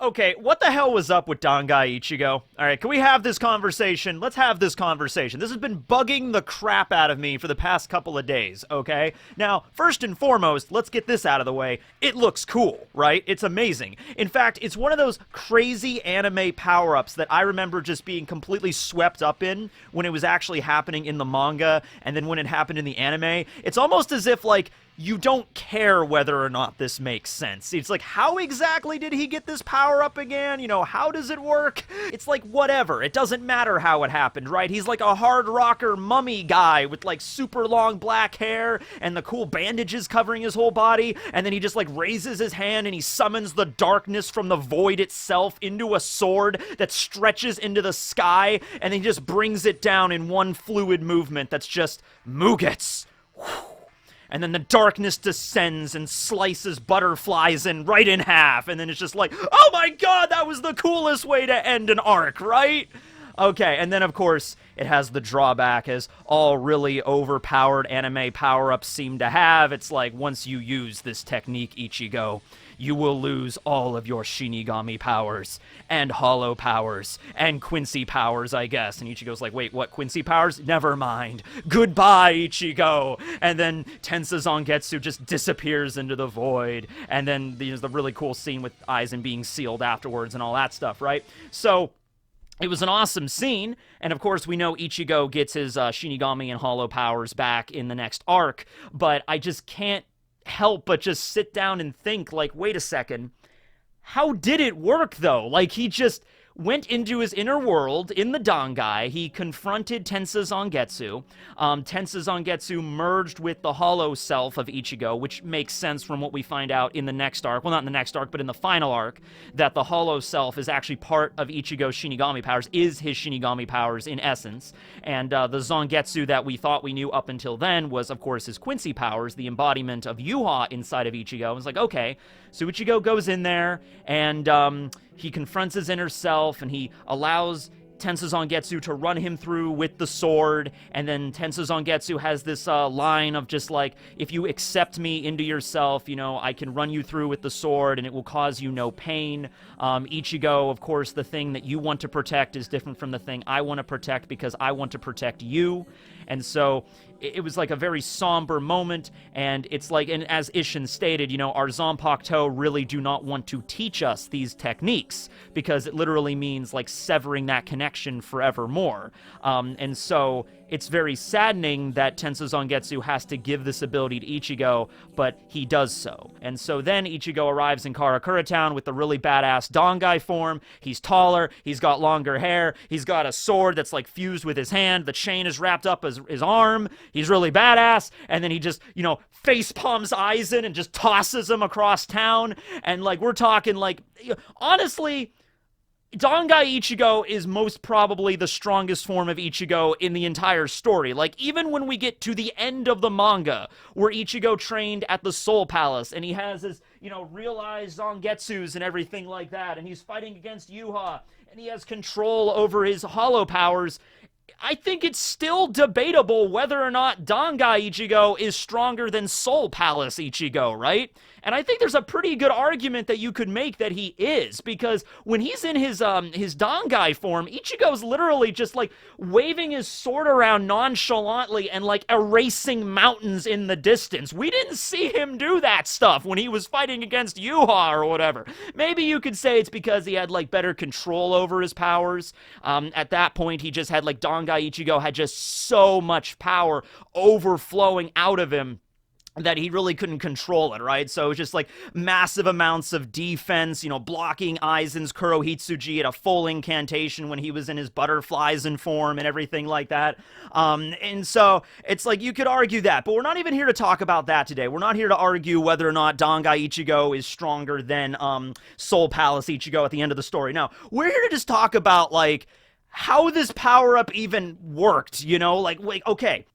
Okay, what the hell was up with Dangai Ichigo? Alright, can we have this conversation? Let's have this conversation. This has been bugging the crap out of me for the past couple of days, okay? Now, first and foremost, let's get this out of the way. It looks cool, right? It's amazing. In fact, it's one of those crazy anime power-ups that I remember just being completely swept up in when it was actually happening in the manga, and then when it happened in the anime. It's almost as if, like, you don't care whether or not this makes sense. It's like, how exactly did he get this power up again? You know, how does it work? It's like, whatever. It doesn't matter how it happened, right? He's like a hard rocker mummy guy with like super long black hair and the cool bandages covering his whole body. And then he just like raises his hand and he summons the darkness from the void itself into a sword that stretches into the sky. And then he just brings it down in one fluid movement that's just Mugetsu. And then the darkness descends and slices butterflies right in half. And then it's just like, oh my god, that was the coolest way to end an arc, right? Okay, and then of course, it has the drawback as all really overpowered anime power-ups seem to have. It's like, once you use this technique, Ichigo, you will lose all of your Shinigami powers, and Hollow powers, and Quincy powers, I guess. And Ichigo's like, wait, what, Quincy powers? Never mind. Goodbye, Ichigo! And then Tensa Zangetsu just disappears into the void. And then there's the really cool scene with Aizen being sealed afterwards and all that stuff, right? So it was an awesome scene, and of course we know Ichigo gets his Shinigami and Hollow powers back in the next arc, but I just can't help but just sit down and think, like, wait a second, how did it work, though? Like, he just went into his inner world in the Dangai, he confronted Tensa Zangetsu, Tensa Zangetsu merged with the hollow self of Ichigo, which makes sense from what we find out in the next arc, well, not in the next arc, but in the final arc, that the hollow self is actually part of Ichigo's Shinigami powers, is his Shinigami powers in essence, and the Zangetsu that we thought we knew up until then was, of course, his Quincy powers, the embodiment of Yuha inside of Ichigo. It's like, okay, so Ichigo goes in there, and he confronts his inner self, and he allows Tensa Zangetsu to run him through with the sword, and then Tensa Zangetsu has this line of just like, if you accept me into yourself, you know, I can run you through with the sword, and it will cause you no pain. Ichigo, of course, the thing that you want to protect is different from the thing I want to protect because I want to protect you. And so it was like a very somber moment, and it's like, and as Ishin stated, you know, our Zanpakuto really do not want to teach us these techniques, because it literally means, like, severing that connection forevermore. And so it's very saddening that Tensa Zangetsu has to give this ability to Ichigo, but he does so. And so then Ichigo arrives in Karakura Town with the really badass Dangai form. He's taller, he's got longer hair, he's got a sword that's, like, fused with his hand, the chain is wrapped up as his arm, he's really badass, and then he just, you know, face palms Aizen and just tosses him across town, and, like, we're talking, like, honestly, Dangai Ichigo is most probably the strongest form of Ichigo in the entire story. Like, even when we get to the end of the manga, where Ichigo trained at the Soul Palace, and he has his, you know, realized Zangetsus and everything like that, and he's fighting against Yuha, and he has control over his hollow powers, I think it's still debatable whether or not Dangai Ichigo is stronger than Soul Palace Ichigo, right? And I think there's a pretty good argument that you could make that he is, because when he's in his Dangai form, Ichigo's literally just, like, waving his sword around nonchalantly and, like, erasing mountains in the distance. We didn't see him do that stuff when he was fighting against Yuha or whatever. Maybe you could say it's because he had, like, better control over his powers. At that point, he just had, like, Dangai Ichigo had just so much power overflowing out of him that he really couldn't control it, right? So it was just like massive amounts of defense, you know, blocking Aizen's Kurohitsuji at a full incantation when he was in his butterflies in form and everything like that. And so it's like, you could argue that, but we're not even here to talk about that today. We're not here to argue whether or not Dangai Ichigo is stronger than Soul Palace Ichigo at the end of the story. No, we're here to just talk about, like, how this power-up even worked, you know? Like, okay,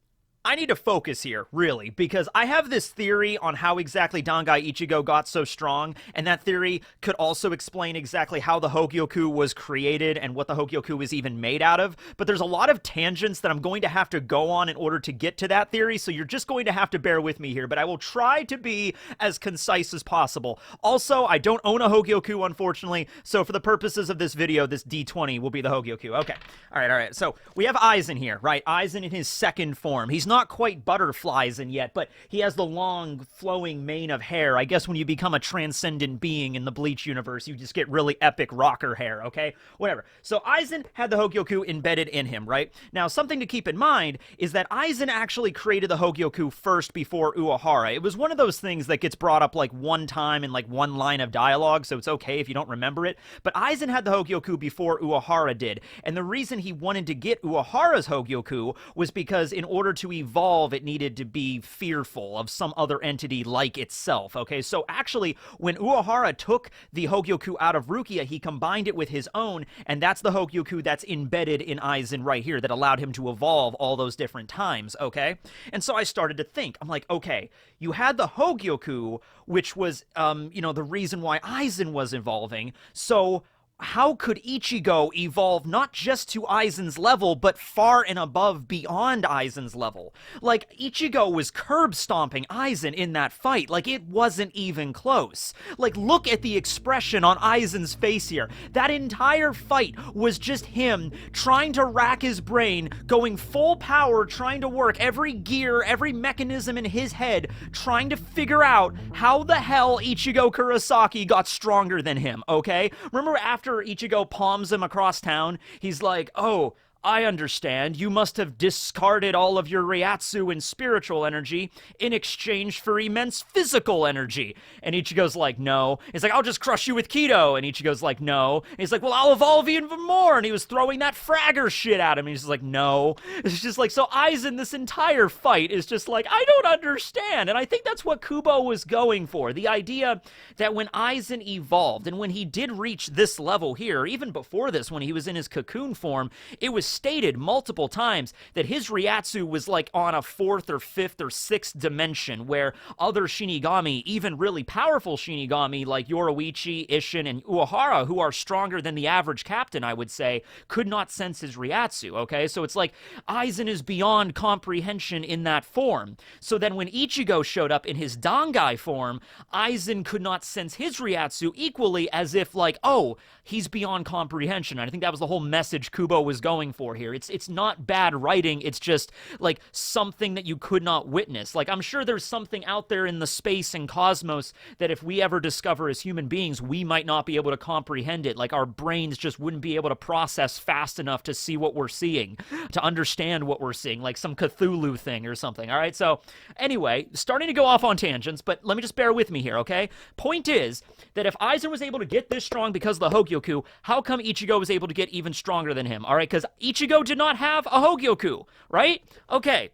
I need to focus here, really, because I have this theory on how exactly Dangai Ichigo got so strong, and that theory could also explain exactly how the Hogyoku was created and what the Hogyoku is even made out of, but there's a lot of tangents that I'm going to have to go on in order to get to that theory, so you're just going to have to bear with me here, but I will try to be as concise as possible. Also, I don't own a Hogyoku, unfortunately, so for the purposes of this video, this D20 will be the Hogyoku. Okay, all right, so we have Aizen here, right? Aizen in his second form. He's not quite Butterflies yet, but he has the long, flowing mane of hair. I guess when you become a transcendent being in the Bleach universe, you just get really epic rocker hair, okay? Whatever. So Aizen had the Hogyoku embedded in him, right? Now, something to keep in mind is that Aizen actually created the Hogyoku first before Uehara. It was one of those things that gets brought up like one time in like one line of dialogue, so it's okay if you don't remember it. But Aizen had the Hogyoku before Uehara did, and the reason he wanted to get Uehara's Hogyoku was because in order to evolve, it needed to be fearful of some other entity like itself, okay? So actually, when Uehara took the Hogyoku out of Rukia, he combined it with his own, and that's the Hogyoku that's embedded in Aizen right here that allowed him to evolve all those different times, okay? And so I started to think, I'm like, okay, you had the Hogyoku, which was, the reason why Aizen was evolving, so how could Ichigo evolve not just to Aizen's level, but far and above beyond Aizen's level? Like, Ichigo was curb stomping Aizen in that fight. Like, it wasn't even close. Like, look at the expression on Aizen's face here. That entire fight was just him trying to rack his brain, going full power, trying to work every gear, every mechanism in his head, trying to figure out how the hell Ichigo Kurosaki got stronger than him, okay? Remember after Ichigo palms him across town, he's like, oh, I understand. You must have discarded all of your Ryatsu and spiritual energy in exchange for immense physical energy. And Ichigo's like, no. He's like, I'll just crush you with Kido. And Ichigo's like, no. And he's like, well, I'll evolve even more. And he was throwing that fragger shit at him. And he's just like, no. It's just like, so Aizen, this entire fight is just like, I don't understand. And I think that's what Kubo was going for. The idea that when Aizen evolved, and when he did reach this level here, even before this, when he was in his cocoon form, it was stated multiple times that his Ryatsu was like on a fourth or fifth or sixth dimension, where other Shinigami, even really powerful Shinigami like Yoruichi, Isshin, and Uehara, who are stronger than the average captain, I would say, could not sense his Ryatsu, okay? So it's like Aizen is beyond comprehension in that form. So then when Ichigo showed up in his Dangai form, Aizen could not sense his Ryatsu equally, as if like, oh, he's beyond comprehension. And I think that was the whole message Kubo was going for here. It's not bad writing, it's just like something that you could not witness. Like, I'm sure there's something out there in the space and cosmos that if we ever discover as human beings, we might not be able to comprehend it. Like, our brains just wouldn't be able to process fast enough to see what we're seeing, to understand what we're seeing, like some Cthulhu thing or something. All right, so anyway, starting to go off on tangents, but let me just bear with me here, okay? Point is that if Aizen was able to get this strong because of the Hogyoku, how come Ichigo was able to get even stronger than him? All right, because Ichigo did not have a Hogyoku, right? Okay,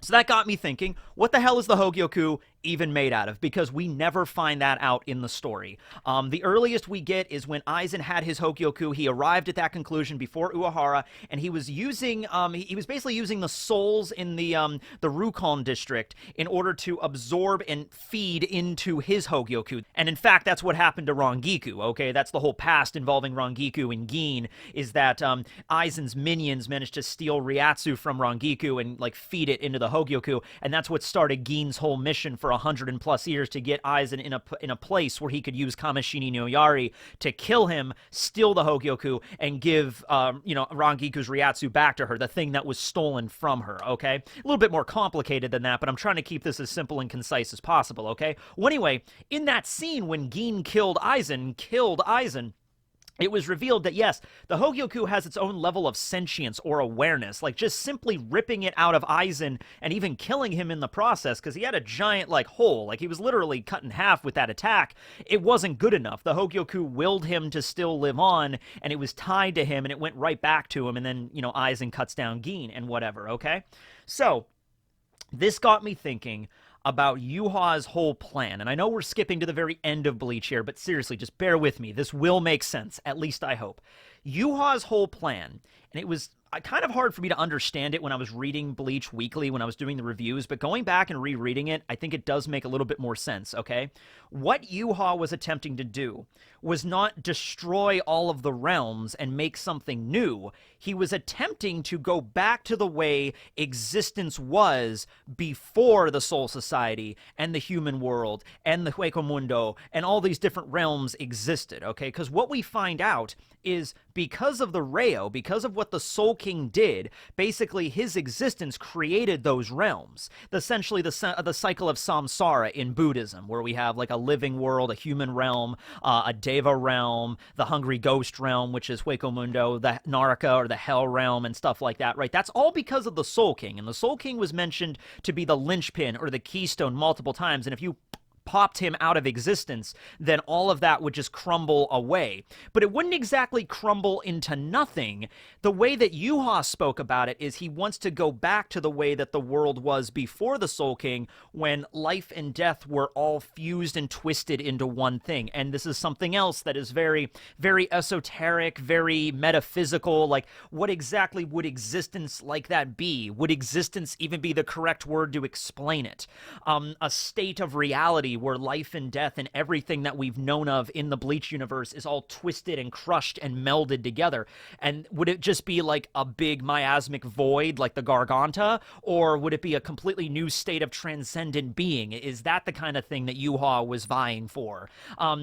so that got me thinking, what the hell is the Hogyoku even made out of? Because we never find that out in the story. The earliest we get is when Aizen had his Hogyoku. He arrived at that conclusion before Uehara, and he was using, he was basically using the souls in the Rukon district in order to absorb and feed into his Hogyoku. And in fact, that's what happened to Rangiku, okay? That's the whole past involving Rangiku and Gin, is that Aizen's minions managed to steal Ryatsu from Rangiku and like feed it into the Hogyoku, and that's what started Gin's whole mission for 100+ years, to get Aizen in a place where he could use Kamishini no Yari to kill him, steal the Hogyoku, and give Rangiku's Ryatsu back to her, the thing that was stolen from her, okay? A little bit more complicated than that, but I'm trying to keep this as simple and concise as possible, okay? Well, anyway, in that scene when Gin killed Aizen, it was revealed that, yes, the Hogyoku has its own level of sentience or awareness. Like, just simply ripping it out of Aizen and even killing him in the process, because he had a giant, like, hole. Like, he was literally cut in half with that attack. It wasn't good enough. The Hogyoku willed him to still live on, and it was tied to him, and it went right back to him, and then, Aizen cuts down Gin and whatever, okay? So, this got me thinking about Yuha's whole plan. And I know we're skipping to the very end of Bleach here, but seriously, just bear with me. This will make sense, at least I hope. Yuha's whole plan, and it was kind of hard for me to understand it when I was reading Bleach weekly, when I was doing the reviews, but going back and rereading it, I think it does make a little bit more sense, okay? What Yuha was attempting to do was not destroy all of the realms and make something new. He was attempting to go back to the way existence was before the Soul Society and the human world and the Hueco Mundo and all these different realms existed, okay? Because what we find out is because of the Reo, because of what the Soul King did, basically his existence created those realms. Essentially the cycle of samsara in Buddhism, where we have like a living world, a human realm, a Deva realm, the hungry ghost realm, which is Hueco Mundo, the Naraka or the Hell realm and stuff like that, right? That's all because of the Soul King. And the Soul King was mentioned to be the linchpin or the keystone multiple times. And if you popped him out of existence, then all of that would just crumble away. But it wouldn't exactly crumble into nothing. The way that Yuha spoke about it is he wants to go back to the way that the world was before the Soul King, when life and death were all fused and twisted into one thing. And this is something else that is very, very esoteric, very metaphysical. Like, what exactly would existence like that be? Would existence even be the correct word to explain it? A state of reality where life and death and everything that we've known of in the Bleach universe is all twisted and crushed and melded together. And would it just be like a big miasmic void like the Garganta, or would it be a completely new state of transcendent being? Is that the kind of thing that Yuha was vying for?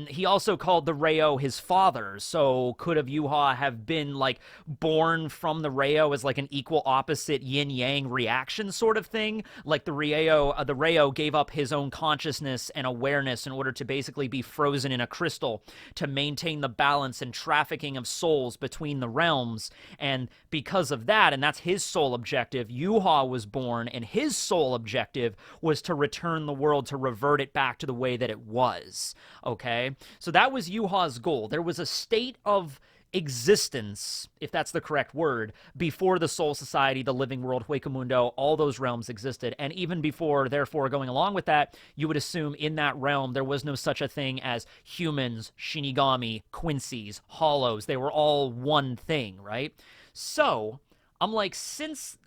He also called the Reo his father, so could have Yuha have been like born from the Reo as like an equal opposite yin-yang reaction sort of thing? Like the Reo gave up his own consciousness and awareness in order to basically be frozen in a crystal to maintain the balance and trafficking of souls between the realms. And because of that, and that's his sole objective, Yuha was born, and his sole objective was to return the world, to revert it back to the way that it was. Okay? So that was Yuha's goal. There was a state of existence, if that's the correct word, before the Soul Society, the living world, Hueco Mundo, all those realms existed. And even before, therefore, going along with that, you would assume in that realm there was no such a thing as humans, Shinigami, Quincy's, Hollows. They were all one thing, right? So I'm like,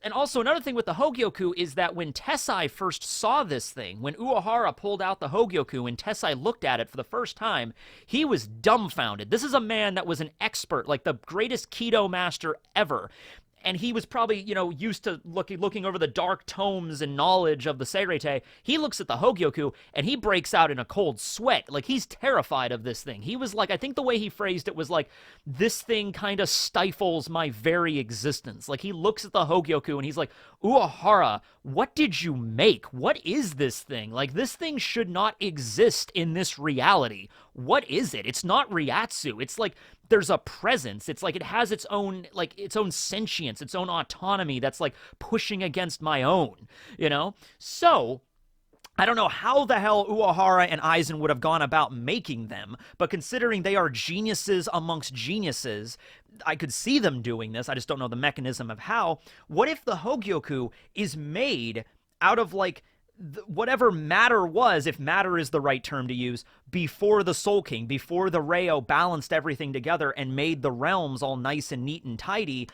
and also another thing with the Hogyoku is that when Tessai first saw this thing, when Uehara pulled out the Hogyoku and Tessai looked at it for the first time, he was dumbfounded. This is a man that was an expert, like the greatest Kido master ever. And he was probably, used to looking over the dark tomes and knowledge of the Seirete. He looks at the Hogyoku, and he breaks out in a cold sweat. Like, he's terrified of this thing. He was like, I think the way he phrased it was like, this thing kind of stifles my very existence. Like, he looks at the Hogyoku, and he's like, Uehara, what did you make? What is this thing? Like, this thing should not exist in this reality. What is it? It's not Ryatsu. It's like, there's a presence. It's like it has its own sentience, its own autonomy that's like pushing against my own, So I don't know how the hell Uehara and Aizen would have gone about making them, but considering they are geniuses amongst geniuses, I could see them doing this. I just don't know the mechanism of how. What if the Hogyoku is made out of like whatever matter was, if matter is the right term to use, before the Soul King, before the Reo balanced everything together and made the realms all nice and neat and tidy,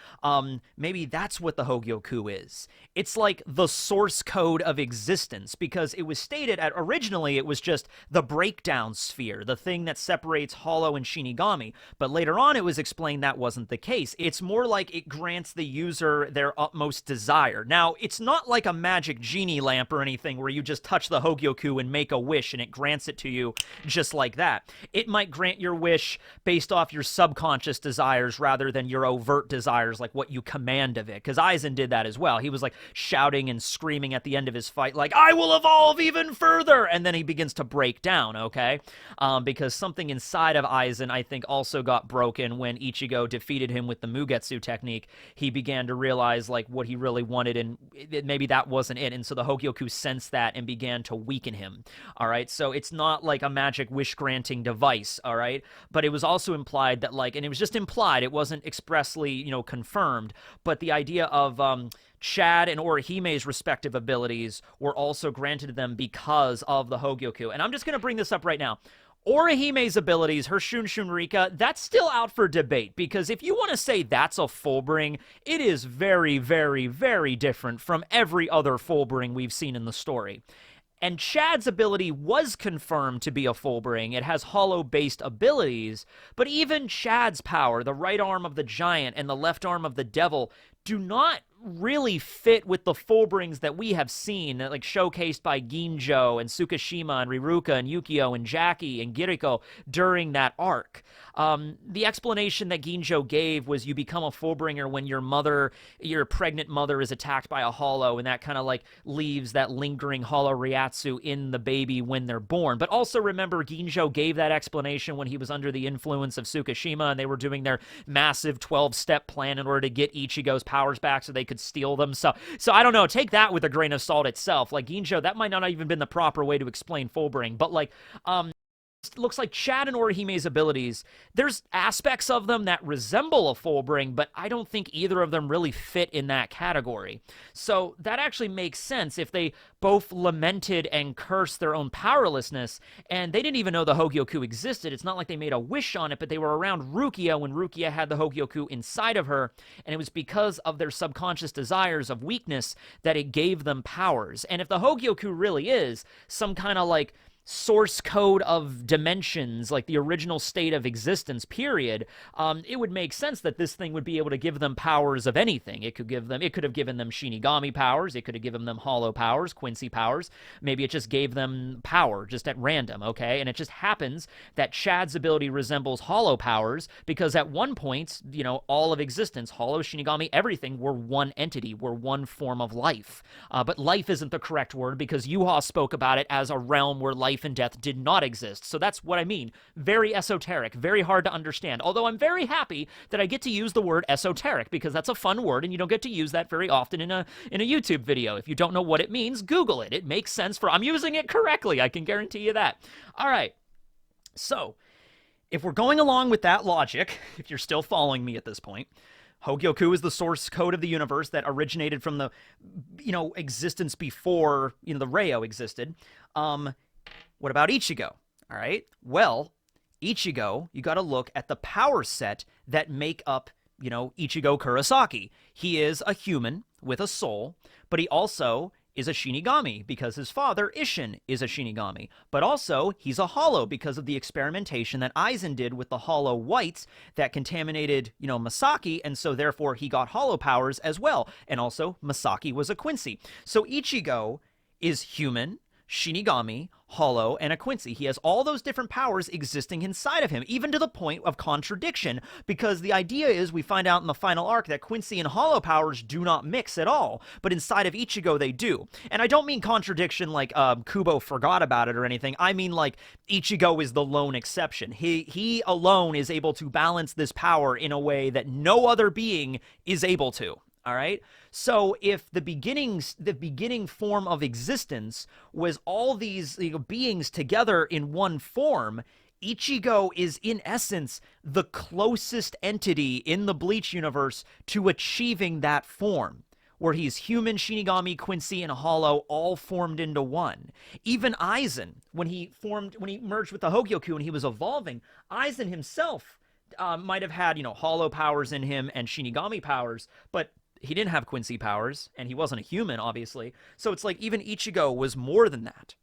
maybe that's what the Hogyoku is. It's like the source code of existence, because it was stated originally it was just the breakdown sphere, the thing that separates Hollow and Shinigami, but later on it was explained that wasn't the case. It's more like it grants the user their utmost desire. Now, it's not like a magic genie lamp or anything where you just touch the Hogyoku and make a wish and it grants it to you just like that. It might grant your wish based off your subconscious desires rather than your overt desires, like what you command of it. Because Aizen did that as well. He was like shouting and screaming at the end of his fight, like, I will evolve even further! And then he begins to break down, okay? Because something inside of Aizen, I think, also got broken when Ichigo defeated him with the Mugetsu technique. He began to realize, like, what he really wanted, and maybe that wasn't it. And so the Hogyoku sensed that and began to weaken him, all right? So it's not like a magic wish-granting device, all right? But it was also implied that, like, and it was just implied, it wasn't expressly, confirmed, but the idea of Chad and Orihime's respective abilities were also granted to them because of the Hogyoku. And I'm just going to bring this up right now. Orihime's abilities, her Shun Shun Rika, that's still out for debate, because if you want to say that's a Fullbring, it is very, very, very different from every other Fullbring we've seen in the story. And Chad's ability was confirmed to be a Fullbring. It has hollow-based abilities, but even Chad's power, the right arm of the giant and the left arm of the devil, do not really fit with the Fullbrings that we have seen, like showcased by Ginjo and Tsukishima and Riruka and Yukio and Jackie and Giriko during that arc. The explanation that Ginjo gave was you become a Fullbringer when your pregnant mother is attacked by a hollow, and that kind of like leaves that lingering hollow Ryatsu in the baby when they're born. But also remember, Ginjo gave that explanation when he was under the influence of Tsukishima and they were doing their massive 12-step plan in order to get Ichigo's powers back so they could steal them. So I don't know, take that with a grain of salt itself. Like, Ginjo, that might not have even been the proper way to explain Fullbring, but like, looks like Chad and Orihime's abilities, there's aspects of them that resemble a Fullbring, but I don't think either of them really fit in that category. So that actually makes sense if they both lamented and cursed their own powerlessness, and they didn't even know the Hogyoku existed. It's not like they made a wish on it, but they were around Rukia when Rukia had the Hogyoku inside of her, and it was because of their subconscious desires of weakness that it gave them powers. And if the Hogyoku really is some kind of like source code of dimensions, like the original state of existence, period, it would make sense that this thing would be able to give them powers of anything. It could have given them Shinigami powers, it could have given them hollow powers, Quincy powers, maybe it just gave them power just at random, okay? And it just happens that Chad's ability resembles hollow powers because at one point, you know, all of existence, hollow, Shinigami, everything were one entity, were one form of life. But life isn't the correct word because Yuhas spoke about it as a realm where life and death did not exist. So that's what I mean. Very esoteric, very hard to understand. Although I'm very happy that I get to use the word esoteric because that's a fun word and you don't get to use that very often in a YouTube video. If you don't know what it means, Google it. It makes sense I'm using it correctly. I can guarantee you that. All right. So if we're going along with that logic, if you're still following me at this point, Hogyoku is the source code of the universe that originated from the, existence before, the Reo existed. What about Ichigo? All right. Well, Ichigo, you got to look at the power set that make up, Ichigo Kurosaki. He is a human with a soul, but he also is a Shinigami because his father, Isshin, is a Shinigami. But also, he's a hollow because of the experimentation that Aizen did with the hollow whites that contaminated, Masaki, and so therefore he got hollow powers as well. And also, Masaki was a Quincy. So Ichigo is human, Shinigami, hollow, and a Quincy. He has all those different powers existing inside of him, even to the point of contradiction, because the idea is we find out in the final arc that Quincy and hollow powers do not mix at all, but inside of Ichigo they do. And I don't mean contradiction like Kubo forgot about it or anything. I mean like Ichigo is the lone exception. He alone is able to balance this power in a way that no other being is able to. All right. So if the beginning form of existence was all these beings together in one form, Ichigo is in essence the closest entity in the Bleach universe to achieving that form, where he's human, Shinigami, Quincy, and Hollow all formed into one. Even Aizen, when he merged with the Hogyoku and he was evolving, Aizen himself might have had, Hollow powers in him and Shinigami powers, but he didn't have Quincy powers, and he wasn't a human, obviously. So it's like even Ichigo was more than that.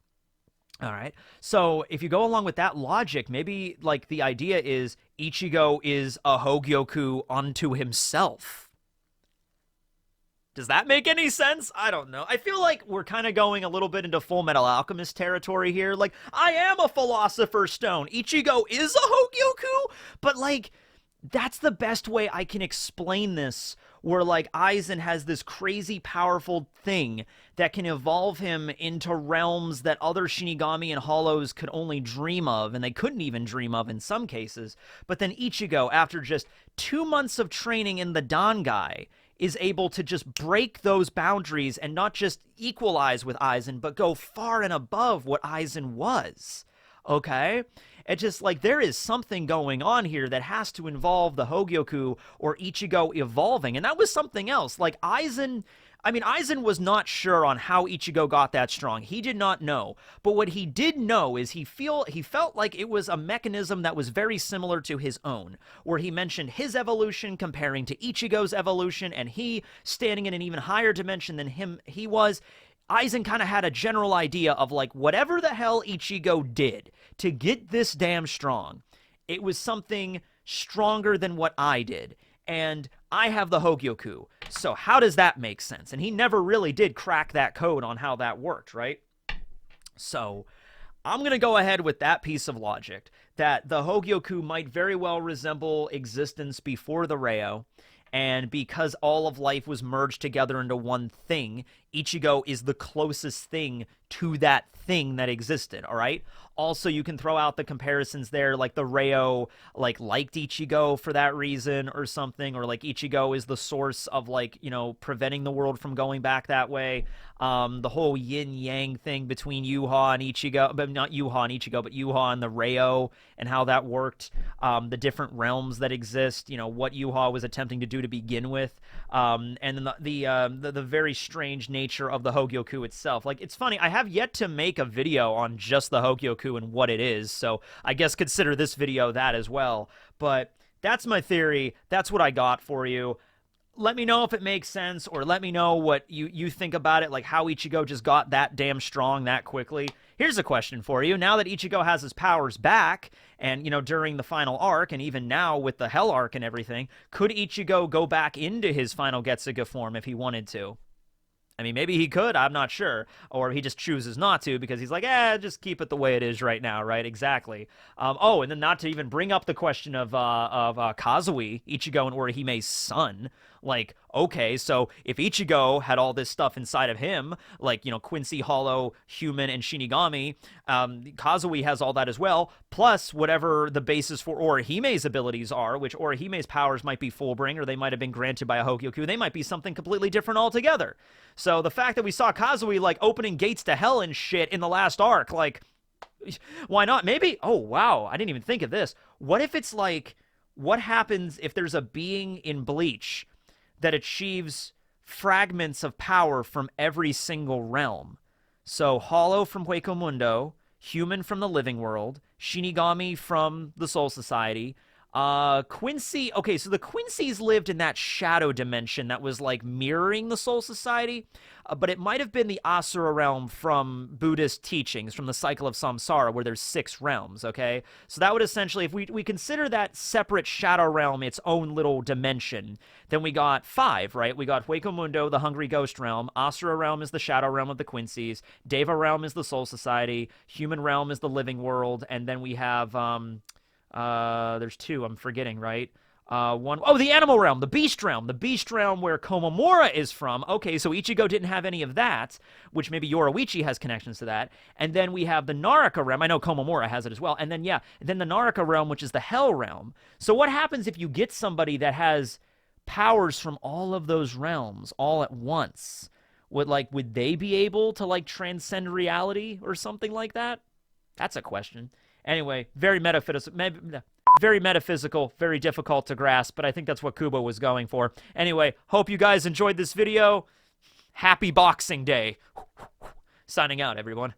All right. So if you go along with that logic, maybe like the idea is Ichigo is a Hogyoku unto himself. Does that make any sense? I don't know. I feel like we're kind of going a little bit into Full Metal Alchemist territory here. Like, I am a Philosopher's Stone. Ichigo is a Hogyoku, but like, that's the best way I can explain this, where like Aizen has this crazy powerful thing that can evolve him into realms that other Shinigami and Hollows could only dream of, and they couldn't even dream of in some cases. But then Ichigo, after just 2 months of training in the Dangai, is able to just break those boundaries and not just equalize with Aizen, but go far and above what Aizen was. Okay? It's just like there is something going on here that has to involve the Hogyoku or Ichigo evolving. And that was something else. Like Aizen I mean, Aizen was not sure on how Ichigo got that strong. He did not know. But what he did know is he felt like it was a mechanism that was very similar to his own, where he mentioned his evolution comparing to Ichigo's evolution, and he standing in an even higher dimension than he was. Aizen kind of had a general idea of, like, whatever the hell Ichigo did to get this damn strong, it was something stronger than what I did. And I have the Hogyoku. So how does that make sense? And he never really did crack that code on how that worked, right? So I'm going to go ahead with that piece of logic, that the Hogyoku might very well resemble existence before the Reo. And because all of life was merged together into one thing, Ichigo is the closest thing to that thing that existed, all right? Also, you can throw out the comparisons there, like the Reo, like, liked Ichigo for that reason or something, or like Ichigo is the source of, like, you know, preventing the world from going back that way. The whole yin-yang thing between Yuha and Ichigo, but not Yuha and Ichigo, but Yuha and the Reo, and how that worked, the different realms that exist, you know, what Yuha was attempting to do to begin with, and then the very strange nature of the Hogyoku itself. Like, it's funny, I have yet to make a video on just the Hogyoku and what it is, so I guess consider this video that as well. But that's my theory. That's what I got for you. Let me know if it makes sense, or let me know what you think about it, like how Ichigo just got that damn strong that quickly. Here's a question for you. Now that Ichigo has his powers back, and, you know, during the final arc, and even now with the Hell arc and everything, could Ichigo go back into his final Getsuga form if he wanted to? I mean, maybe he could, I'm not sure. Or he just chooses not to because he's like, just keep it the way it is right now, right? Exactly. Oh, and then not to even bring up the question of Kazui, Ichigo and Orihime's son. Like, okay, so if Ichigo had all this stuff inside of him, like, you know, Quincy, Hollow, Human, and Shinigami, Kazui has all that as well, plus whatever the basis for Orihime's abilities are, which Orihime's powers might be Fullbring, or they might have been granted by a Hogyoku, they might be something completely different altogether. So the fact that we saw Kazui, like, opening gates to hell and shit in the last arc, like, why not? Maybe, oh, wow, I didn't even think of this. What if it's like, what happens if there's a being in Bleach that achieves fragments of power from every single realm? So Hollow from Hueco Mundo, Human from the living world, Shinigami from the Soul Society, Quincy, okay, so the Quincy's lived in that shadow dimension that was, like, mirroring the Soul Society, but it might have been the Asura realm from Buddhist teachings, from the cycle of Samsara, where there's 6 realms, okay? So that would essentially, if we consider that separate shadow realm its own little dimension, then we got 5, right? We got Hueco Mundo, the Hungry Ghost realm, Asura realm is the shadow realm of the Quincy's, Deva realm is the Soul Society, Human realm is the living world, and then we have, there's 2 I'm forgetting, right? The animal realm, the beast realm where Komamura is from. Okay, so Ichigo didn't have any of that, which maybe Yoruichi has connections to that. And then we have the Naraka realm. I know Komamura has it as well. And then, then the Naraka realm, which is the hell realm. So what happens if you get somebody that has powers from all of those realms all at once? Would they be able to, like, transcend reality or something like that? That's a question. Anyway, very metaphysical, very difficult to grasp, but I think that's what Kubo was going for. Anyway, hope you guys enjoyed this video. Happy Boxing Day. Signing out, everyone.